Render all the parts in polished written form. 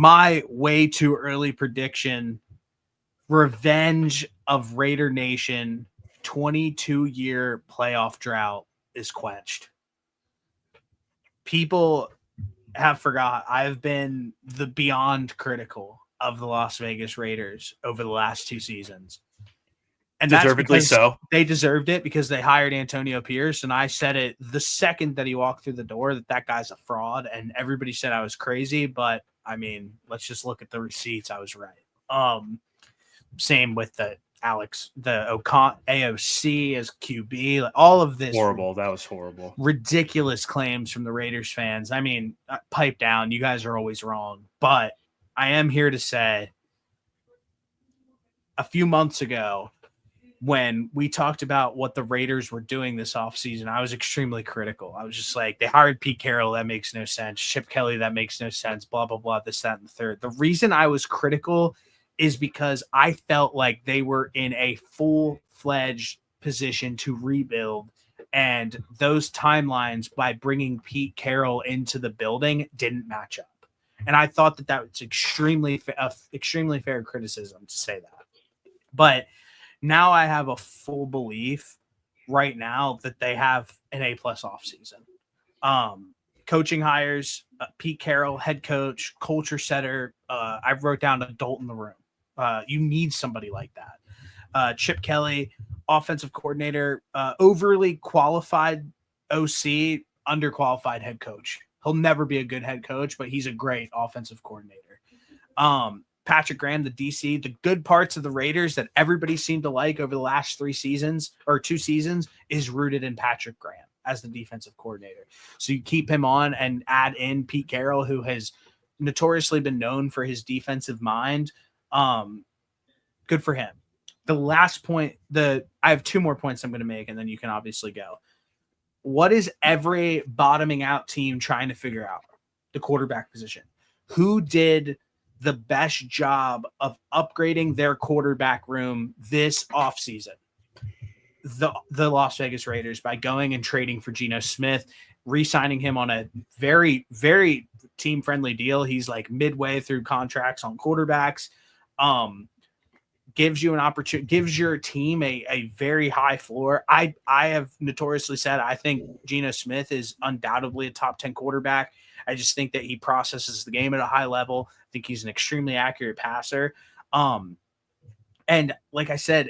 my way too early prediction, revenge of Raider Nation, 22-year playoff drought is quenched. People have forgot I've been the beyond critical of the Las Vegas Raiders over the last 2 seasons. And that's Deservedly because so. they deserved it because they hired Antonio Pierce. And I said it the second that he walked through the door that guy's a fraud. And everybody said I was crazy. But, I mean, let's just look at the receipts. I was right. Same with the AOC as QB. Like, all of this. Horrible. That was horrible. Ridiculous claims from the Raiders fans. I mean, pipe down. You guys are always wrong. But I am here to say a few months ago, when we talked about what the Raiders were doing this offseason, I was extremely critical. I was just like, they hired Pete Carroll. That makes no sense. Chip Kelly, that makes no sense. Blah, blah, blah, this, that, and the third. The reason I was critical is because I felt like they were in a full-fledged position to rebuild. And those timelines by bringing Pete Carroll into the building didn't match up. And I thought that was extremely fair criticism to say that. But now I have a full belief right now that they have an A-plus offseason. Coaching hires, Pete Carroll, head coach, culture setter. I wrote down adult in the room. You need somebody like that. Chip Kelly, offensive coordinator, overly qualified OC, underqualified head coach. He'll never be a good head coach, but he's a great offensive coordinator. Patrick Graham, the DC, the good parts of the Raiders that everybody seemed to like over the last 2 seasons is rooted in Patrick Graham as the defensive coordinator. So you keep him on and add in Pete Carroll, who has notoriously been known for his defensive mind. Good for him. The last point, I have 2 more points I'm going to make, and then you can obviously go. What is every bottoming out team trying to figure out? The quarterback position. Who did the best job of upgrading their quarterback room this offseason? The Las Vegas Raiders, by going and trading for Geno Smith, re-signing him on a very, very team-friendly deal. He's like midway through contracts on quarterbacks. Gives you an opportunity, gives your team a very high floor. I have notoriously said I think Geno Smith is undoubtedly a top 10 quarterback. I just think that he processes the game at a high level. I think he's an extremely accurate passer. And like I said,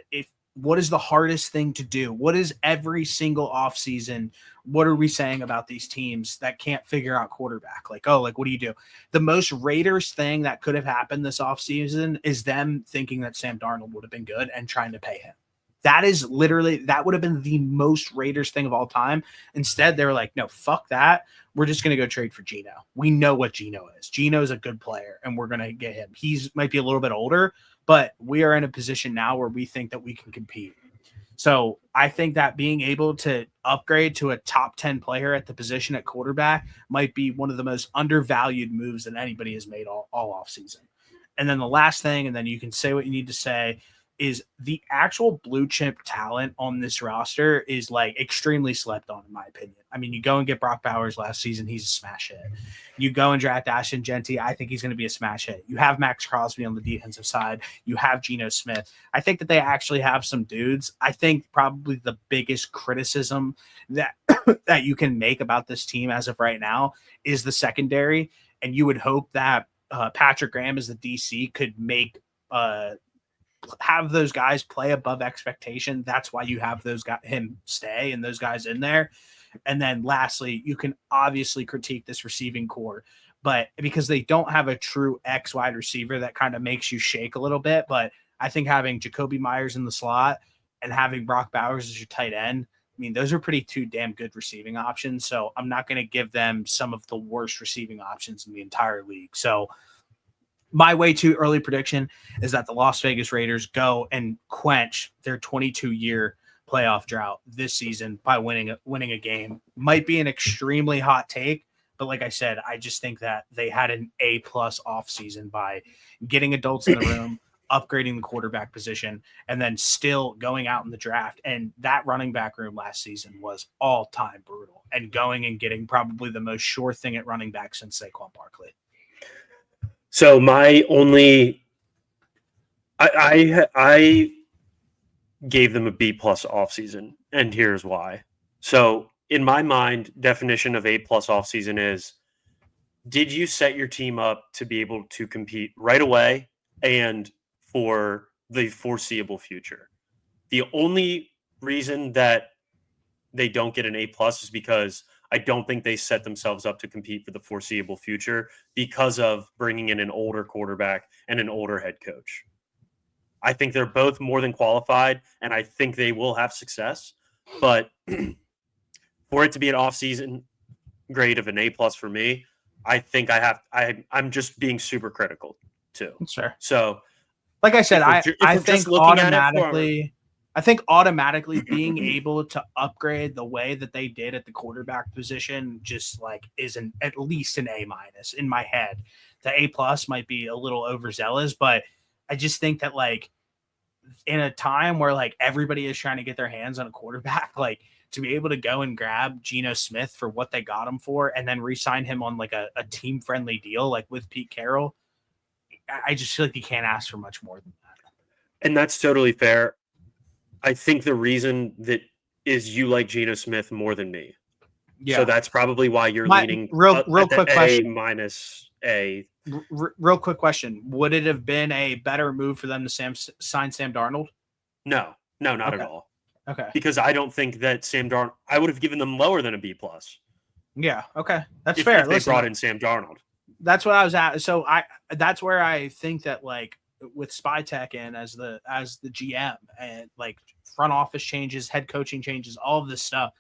what is the hardest thing to do? What is every single offseason? What are we saying about these teams that can't figure out quarterback? Like, what do you do? The most Raiders thing that could have happened this offseason is them thinking that Sam Darnold would have been good and trying to pay him. That would have been the most Raiders thing of all time. Instead, they were like, no, fuck that. We're just going to go trade for Geno. We know what Geno is. Geno's a good player, and we're going to get him. He's might be a little bit older, but we are in a position now where we think that we can compete. So I think that being able to upgrade to a top 10 player at the position at quarterback might be one of the most undervalued moves that anybody has made all offseason. And then the last thing, and then you can say what you need to say, is the actual blue chip talent on this roster is like extremely slept on, in my opinion. I mean, you go and get Brock Bowers last season, he's a smash hit. You go and draft Ashton Genty, I think he's going to be a smash hit. You have Max Crosby on the defensive side. You have Geno Smith. I think that they actually have some dudes. I think probably the biggest criticism that that you can make about this team as of right now is the secondary. And you would hope that Patrick Graham as the DC could make have those guys play above expectation. That's why you have him stay and those guys in there. And then lastly, you can obviously critique this receiving core, but because they don't have a true X wide receiver, that kind of makes you shake a little bit. But I think having Jacoby Myers in the slot and having Brock Bowers as your tight end, I mean, those are pretty 2 damn good receiving options. So I'm not going to give them some of the worst receiving options in the entire league. So my way too early prediction is that the Las Vegas Raiders go and quench their 22-year playoff drought this season by winning a game. Might be an extremely hot take, but like I said, I just think that they had an A-plus offseason by getting adults in the room, upgrading the quarterback position, and then still going out in the draft. And that running back room last season was all-time brutal, and going and getting probably the most sure thing at running back since Saquon Barkley. So my only, I gave them a B plus offseason, and here's why. So in my mind, definition of A plus offseason is, did you set your team up to be able to compete right away and for the foreseeable future? The only reason that they don't get an A plus is because I don't think they set themselves up to compete for the foreseeable future because of bringing in an older quarterback and an older head coach. I think they're both more than qualified, and I think they will have success. But for it to be an offseason grade of an A plus for me, I think I'm just being super critical too. Sure. So, like I said, I we're think just looking at it for automatically being able to upgrade the way that they did at the quarterback position just like isn't at least an A minus in my head. The A plus might be a little overzealous, but I just think that like in a time where like everybody is trying to get their hands on a quarterback, like to be able to go and grab Geno Smith for what they got him for and then re-sign him on like a team friendly deal, like with Pete Carroll, I just feel like you can't ask for much more than that. And that's totally fair. I think the reason that is you like Geno Smith more than me. Yeah. So that's probably why you're leaning real quick question. A minus A. Real quick question. Would it have been a better move for them to sign Sam Darnold? No, not at all. Okay. Because I don't think that Sam Darnold, I would have given them lower than a B plus. Yeah. Okay. That's fair. If they brought in Sam Darnold. That's what I was at. So that's where I think that like with Spytek in as the GM and like front office changes, head coaching changes, all of this stuff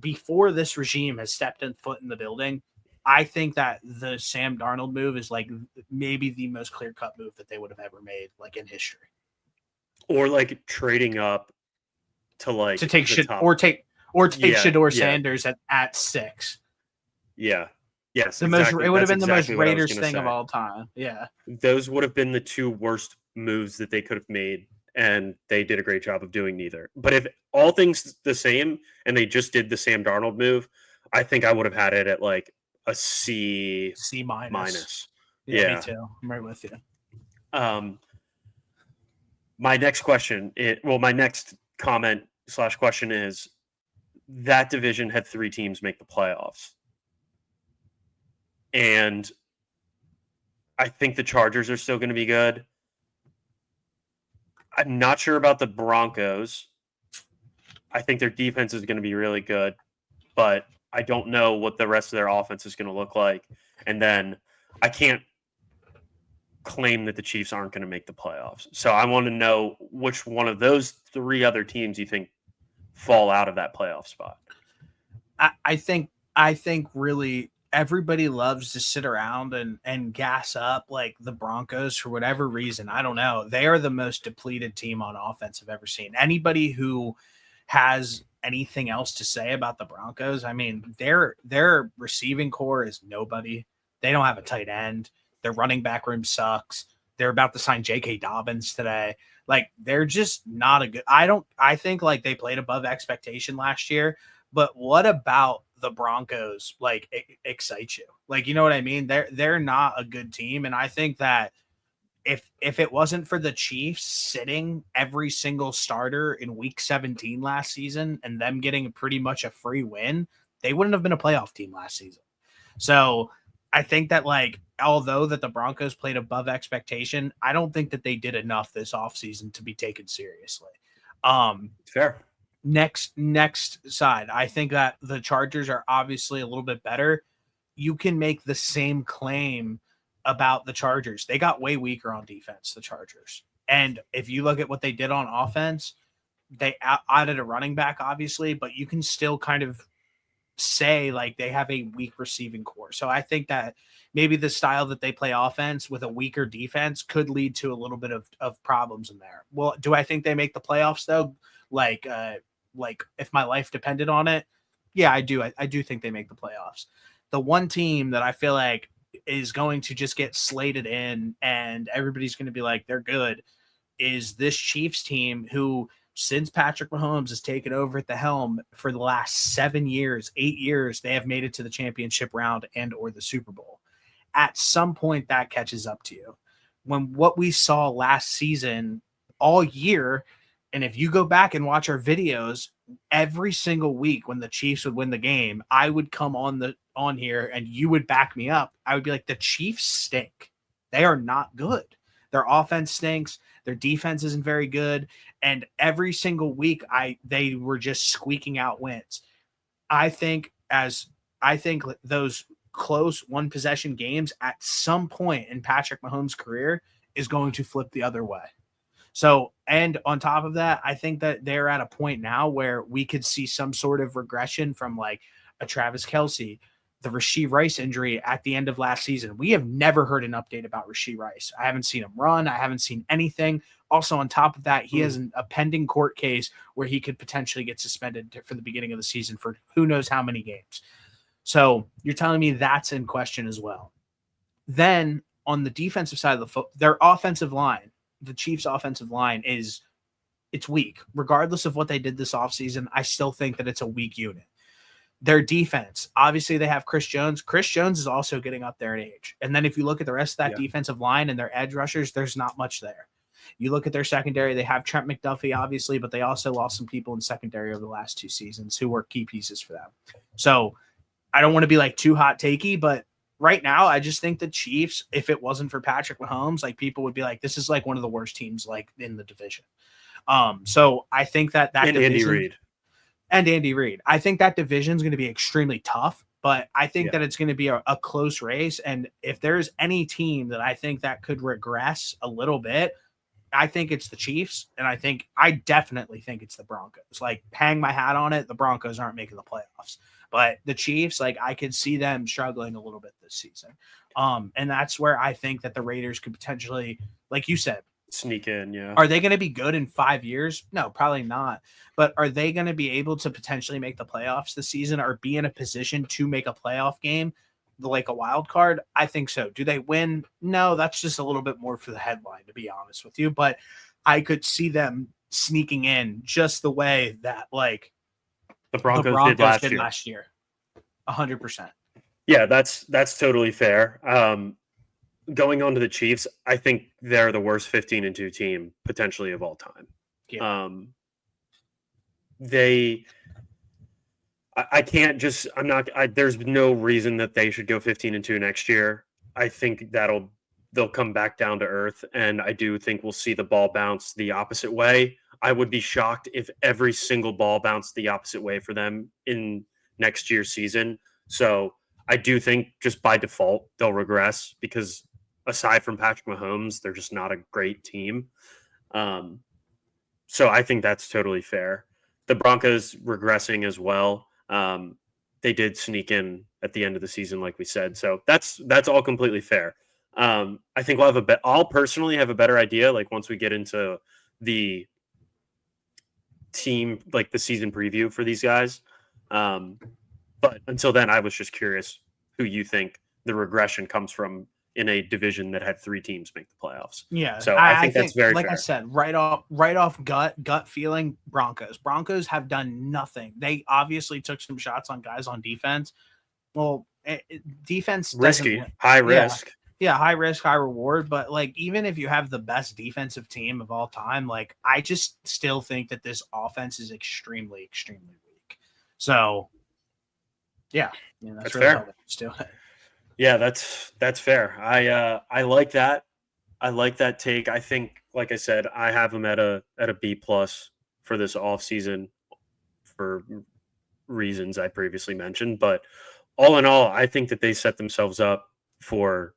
before this regime has stepped in foot in the building, I think that the Sam Darnold move is like maybe the most clear cut move that they would have ever made, like in history. Or like trading up to like to take Shedeur Sanders at 6. Yeah. Yes. It would have been the most Raiders thing of all time. Yeah. Those would have been the two worst moves that they could have made, and they did a great job of doing neither. But if all things the same and they just did the Sam Darnold move, I think I would have had it at like a C minus. Yeah, me too. I'm right with you. My next comment / question is, that division had 3 teams make the playoffs. And I think the Chargers are still going to be good. I'm not sure about the Broncos. I think their defense is going to be really good, but I don't know what the rest of their offense is going to look like. And then I can't claim that the Chiefs aren't going to make the playoffs. So I want to know which one of those 3 other teams you think fall out of that playoff spot. I think really everybody loves to sit around and gas up like the Broncos for whatever reason. I don't know. They are the most depleted team on offense I've ever seen. Anybody who has anything else to say about the Broncos, I mean, their receiving core is nobody. They don't have a tight end. Their running back room sucks. They're about to sign J.K. Dobbins today. Like, they're just not a good – I think, like, they played above expectation last year. But what about the Broncos, like, excites you? Like, you know what I mean? They're not a good team. And I think that if it wasn't for the Chiefs sitting every single starter in week 17 last season and them getting pretty much a free win, they wouldn't have been a playoff team last season. So I think that, like, although that the Broncos played above expectation, I don't think that they did enough this offseason to be taken seriously. Fair. Next side, I think that the Chargers are obviously a little bit better. You can make the same claim about the Chargers. They got way weaker on defense, the Chargers. And if you look at what they did on offense, they added a running back, obviously, but you can still kind of say like they have a weak receiving core. So I think that maybe the style that they play offense with a weaker defense could lead to a little bit of problems in there. Well, do I think they make the playoffs though? Like if my life depended on it, yeah, I do. I do think they make the playoffs. The one team that I feel like is going to just get slated in and everybody's going to be like, they're good, is this Chiefs team who, since Patrick Mahomes has taken over at the helm for the last 8 years, they have made it to the championship round and or the Super Bowl. at some point that catches up to you. When what we saw last season all year, and if you go back and watch our videos, every single week when the Chiefs would win the game, I would come on here and you would back me up. I would be like, the Chiefs stink. They are not good. Their offense stinks. Their defense isn't very good. And every single week they were just squeaking out wins. I think those close one possession games at some point in Patrick Mahomes' career is going to flip the other way. So, and on top of that, I think that they're at a point now where we could see some sort of regression from like a Travis Kelce, the Rashee Rice injury at the end of last season. We have never heard an update about Rashee Rice. I haven't seen him run. I haven't seen anything. Also, on top of that, he has a pending court case where he could potentially get suspended for the beginning of the season for who knows how many games. So you're telling me that's in question as well. Then on the defensive side of the foot, their offensive line, the Chiefs' offensive line it's weak. Regardless of what they did this offseason, I still think that it's a weak unit. Their defense, obviously they have Chris Jones. Chris Jones is also getting up there in age. And then if you look at the rest of that defensive line and their edge rushers, there's not much there. You look at their secondary, they have Trent McDuffie, obviously, but they also lost some people in secondary over the last 2 seasons who were key pieces for them. So I don't want to be like too hot takey, but right now, I just think the Chiefs, if it wasn't for Patrick Mahomes, like people would be like, this is like one of the worst teams like in the division. So I think that and division, Andy Reid, I think that division is going to be extremely tough, but I think that it's going to be a close race. And if there's any team that I think that could regress a little bit, I think it's the Chiefs. And I definitely think it's the Broncos. Like, hang my hat on it. The Broncos aren't making the playoffs. But the Chiefs, like, I could see them struggling a little bit this season. And that's where I think that the Raiders could potentially, like you said, sneak in. Yeah. Are they going to be good in 5 years? No, probably not. But are they going to be able to potentially make the playoffs this season or be in a position to make a playoff game, like a wild card? I think so. Do they win? No, that's just a little bit more for the headline, to be honest with you. But I could see them sneaking in just the way that, like, the Broncos did last year. 100%. Yeah, that's totally fair. Going on to the Chiefs, I think they're the worst 15-2 team potentially of all time. Yeah. There's no reason that they should go 15-2 next year. I think they'll come back down to earth. And I do think we'll see the ball bounce the opposite way. I would be shocked if every single ball bounced the opposite way for them in next year's season. So I do think just by default, they'll regress because aside from Patrick Mahomes, they're just not a great team. So I think that's totally fair. The Broncos regressing as well. They did sneak in at the end of the season, like we said. So that's all completely fair. I think I'll personally have a better idea, like once we get into the team, like the season preview for these guys. But until then, I was just curious who you think the regression comes from in a division that had 3 teams make the playoffs. Yeah. So I think that's very like fair. I said, right off gut feeling, Broncos. Broncos have done nothing. They obviously took some shots on guys on defense. Well, defense risky, high risk. Yeah, high risk, high reward. But like, even if you have the best defensive team of all time, like, I just still think that this offense is extremely, extremely weak. So yeah, that's really fair. how it's doing it. Yeah, that's fair. I like that. I like that take. I think, like I said, I have them at a B+ for this offseason for reasons I previously mentioned. But all in all, I think that they set themselves up for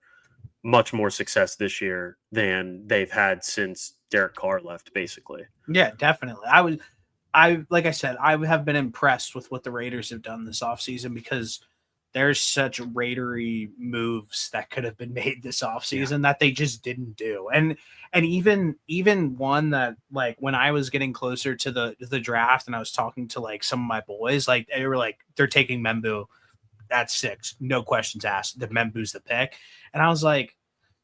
much more success this year than they've had since Derek Carr left, basically. Yeah, definitely. Like I said, I have been impressed with what the Raiders have done this offseason because there's such Raidery moves that could have been made this offseason that they just didn't do. And even one that, like, when I was getting closer to the draft and I was talking to like some of my boys, like, they were like, they're taking Membu at 6, no questions asked. The Membu's the pick. And I was like,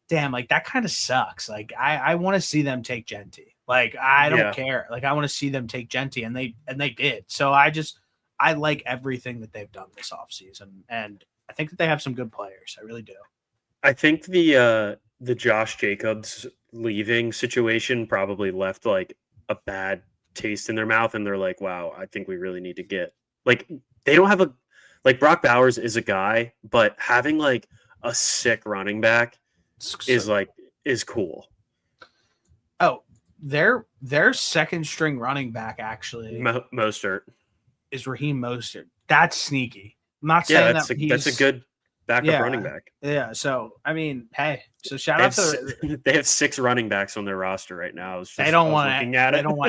damn, like, that kind of sucks. Like, I want to see them take Genty. Like, I don't care. Like, I want to see them take Genty, and they did. So I like everything that they've done this offseason, and I think that they have some good players. I really do. I think the Josh Jacobs leaving situation probably left like a bad taste in their mouth, and they're like, "Wow, I think we really need to get like they don't have a like Brock Bowers is a guy, but having like a sick running back is cool." Oh, their second string running back actually Mostert is Raheem Mostert. That's sneaky. I'm not yeah, saying that's a good backup running back. Yeah. So I mean, hey, so shout They out have, to they have 6 running backs on their roster right now. they don't want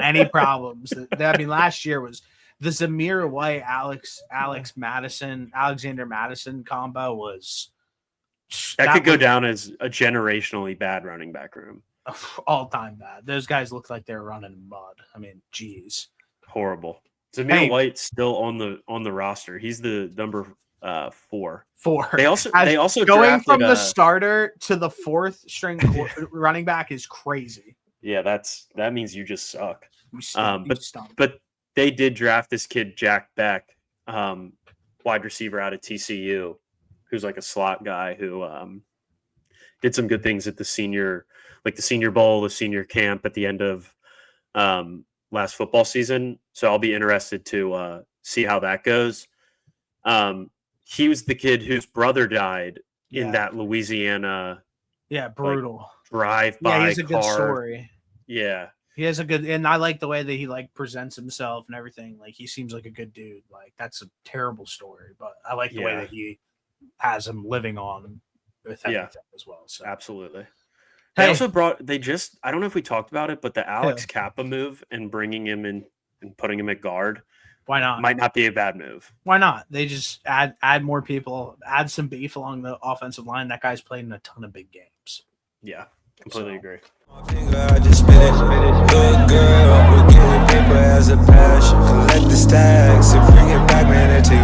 any problems. I mean, last year was the Zamir White, Alexander Madison combo was that could go down as a generationally bad running back room. All time bad. Those guys looked like they were running mud. I mean, geez, horrible. Zamir White's still on the roster. He's the number 4. They also going from the starter to the 4th string running back is crazy. Yeah, that means you just suck. But they did draft this kid Jack Beck, wide receiver out of TCU, who's like a slot guy who did some good things at the senior bowl, the senior camp at the end of last football season. So I'll be interested to see how that goes. He was the kid whose brother died in that Louisiana. Yeah, brutal drive-by he's a car. Good story. Yeah. He has a good, and I like the way that he like presents himself and everything. Like he seems like a good dude. Like that's a terrible story, but I like the way that he has him living on with everything as well. So absolutely. They also brought, I don't know if we talked about it, but the Alex Kappa move and bringing him in and putting him at guard. Why not? Might not be a bad move. Why not? They just add more people, add some beef along the offensive line. That guy's played in a ton of big games. Yeah, completely agree. I just spit it. Good girl, we're getting paper as a passion. Collect the stacks and bring it back, man, and take